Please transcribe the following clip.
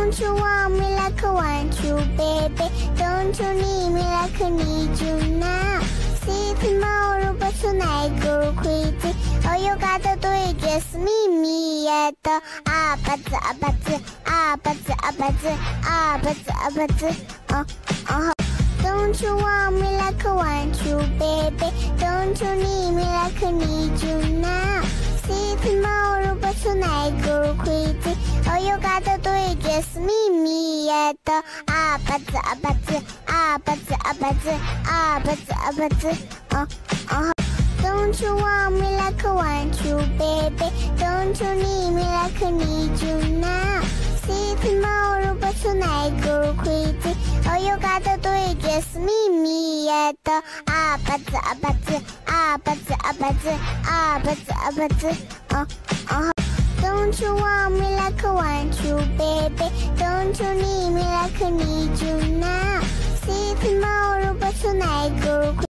Don't you want me like I want you, baby? Don't you need me like I need you now? See tomorrow, but tonight go crazy. All you gotta do is just meet me at the Don't you want me like I want you, baby? Don't you need me like I need you now? See tomorrow, but tonight go crazy. All you gotta do is just meet me at the Don't you want me like I want you, baby? Don't you need me like I need you now? See tomorrow, but tonight go crazy. All you gotta do is just meet me at the Don't you want me like I want you, baby? Don't you need me like I need you now? See tomorrow, but tonight go crazy.